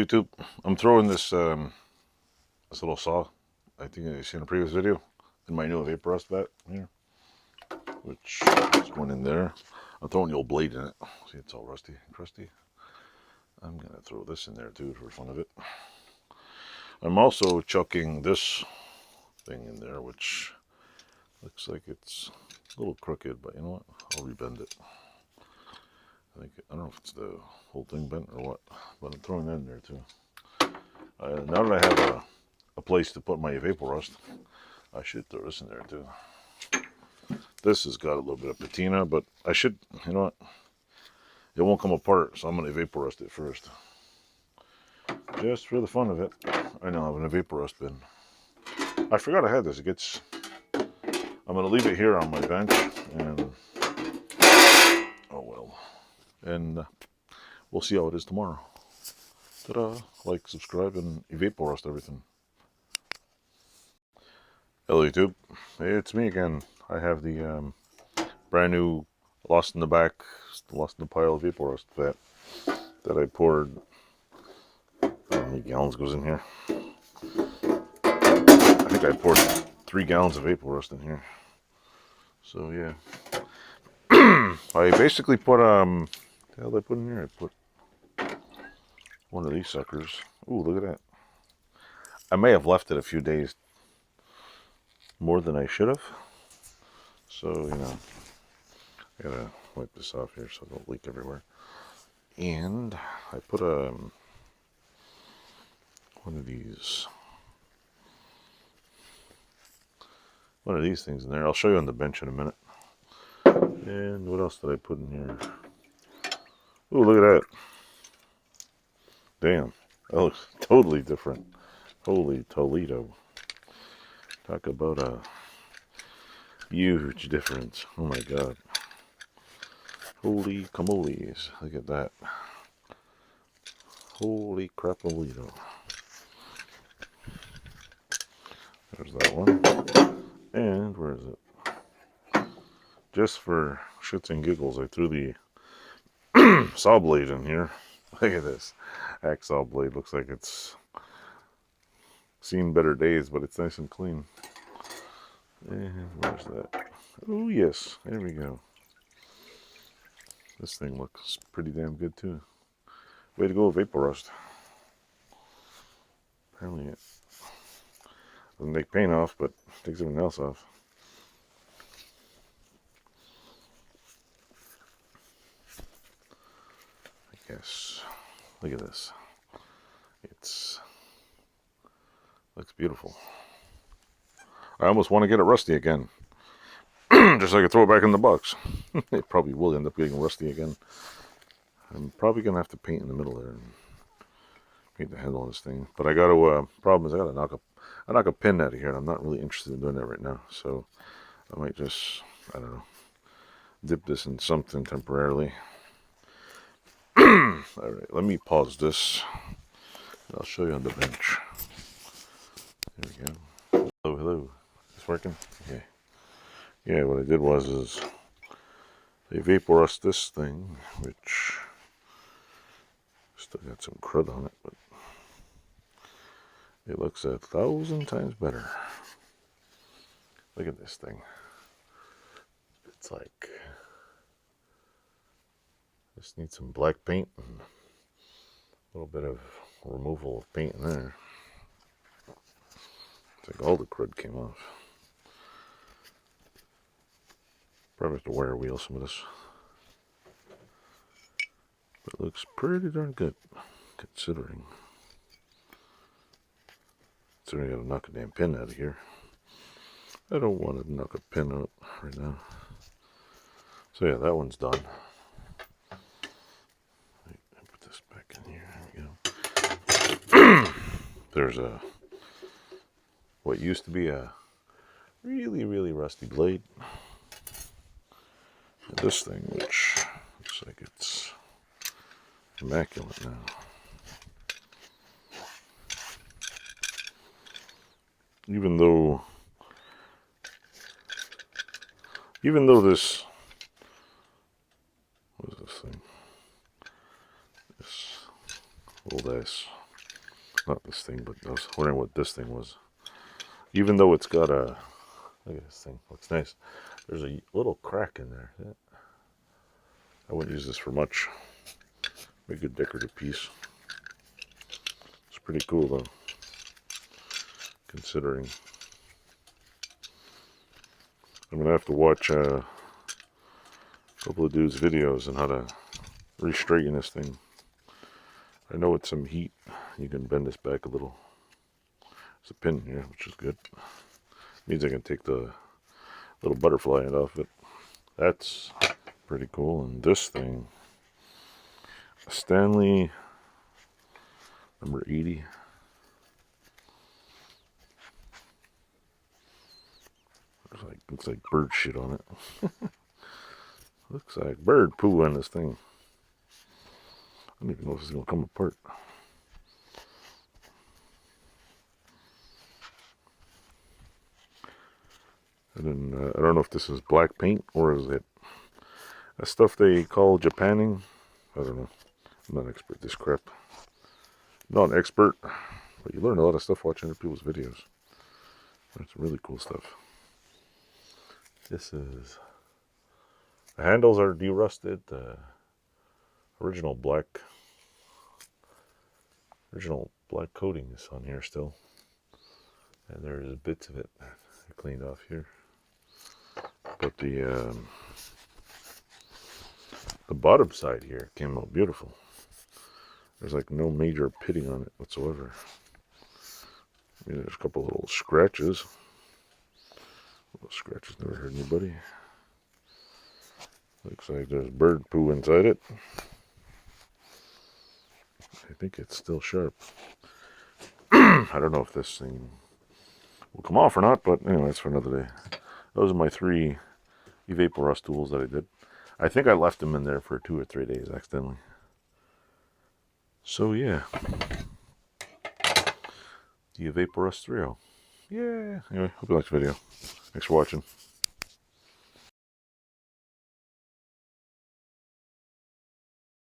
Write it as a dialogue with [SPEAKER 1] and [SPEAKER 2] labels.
[SPEAKER 1] YouTube. I'm throwing this this little saw. I think I seen in a previous video in my new Evaporust vat here, which is going in there. I'm throwing the old blade in it. See, it's all rusty and crusty. I'm gonna throw this in there too for fun of it. I'm also chucking this thing in there, which looks like it's a little crooked, but you know what? I'll rebend it. I don't know if it's the whole thing bent or what, but I'm throwing that in there too. Now that I have a place to put my Evaporust, I should throw this in there too. This has got a little bit of patina, but I should, you know what? It won't come apart, so I'm going to Evaporust it first. Just for the fun of it. I now have an Evaporust bin. I forgot I had this. I'm going to leave it here on my bench, and oh well. And we'll see how it is tomorrow. Ta-da! Like, subscribe, and Evaporust everything. Hello YouTube, it's me again. I have the brand new lost in the pile Evaporust vat that I poured. I don't know how many gallons goes in here. I think I poured 3 gallons of Evaporust in here. So yeah, I basically put what the hell did I put in here? I put one of these suckers. Ooh, look at that. I may have left it a few days more than I should have. So, you know, I gotta wipe this off here so it don't leak everywhere. And I put one of these things in there. I'll show you on the bench in a minute. And what else did I put in here? Oh, look at that. Damn, that looks totally different. Holy Toledo. Talk about a huge difference. Oh my god. Holy camolies. Look at that. Holy crappolito. There's that one. And where is it? Just for shits and giggles, I threw the saw blade in here. Look at this. Hacksaw blade. Looks like it's seen better days, but it's nice and clean. And where's that? Oh yes, there we go. This thing looks pretty damn good too. Way to go, Evaporust. Apparently it doesn't make paint off, but takes everything else off. I guess. Look at this. Looks beautiful. I almost want to get it rusty again. Just so I can throw it back in the box. It probably will end up getting rusty again. I'm probably going to have to paint in the middle there and paint the handle on this thing. But I got to, problem is I got to knock a pin out of here, and I'm not really interested in doing that right now. So I might just, I don't know, dip this in something temporarily. Alright, let me pause this. I'll show you on the bench. There we go. Hello, hello. Is this working? Okay. Yeah, what I did was I Evaporust this thing, which still got some crud on it, but it looks 1,000 times better. Look at this thing. It's like, just needs some black paint and a little bit of removal of paint in there. It's like all the crud came off. Probably have to wire wheel some of this. But it looks pretty darn good, considering. So I gotta knock a damn pin out of here. I don't want to knock a pin out right now. So yeah, that one's done. I put this back in here. There we go. There's what used to be a really, really rusty blade. And this thing, which looks like it's immaculate now. Even though this, what is this thing? This old ass Not this thing, but I was wondering what this thing was. Even though it's got a, look at this thing, looks nice. There's a little crack in there. I wouldn't use this for much. Be a good decorative piece. It's pretty cool though, considering. I'm gonna have to watch a couple of dudes' videos on how to re-straighten this thing. I know with some heat you can bend this back a little. There's a pin here, which is good. Means I can take the little butterfly end off it. That's pretty cool. And this thing, Stanley number 80. Looks like bird shit on it. Looks like bird poo on this thing. I don't even know if it's gonna come apart. And then I don't know if this is black paint or is it that stuff they call Japanning. I don't know. I'm not an expert at this crap. Not an expert, but you learn a lot of stuff watching other people's videos. That's really cool stuff. This is, the handles are derusted. The original black coating is on here still, and there's bits of it I cleaned off here. But the bottom side here came out beautiful. There's like no major pitting on it whatsoever. I mean, there's a couple little scratches. Little scratches never hurt anybody. Looks like there's bird poo inside it. I think it's still sharp. I don't know if this thing will come off or not, but anyway, that's for another day. Those are my 3 Evaporust tools that I did. I think I left them in there for 2 or 3 days accidentally. So yeah, the Evaporust 3.0. Yeah. Anyway, hope you liked the video. Thanks for watching.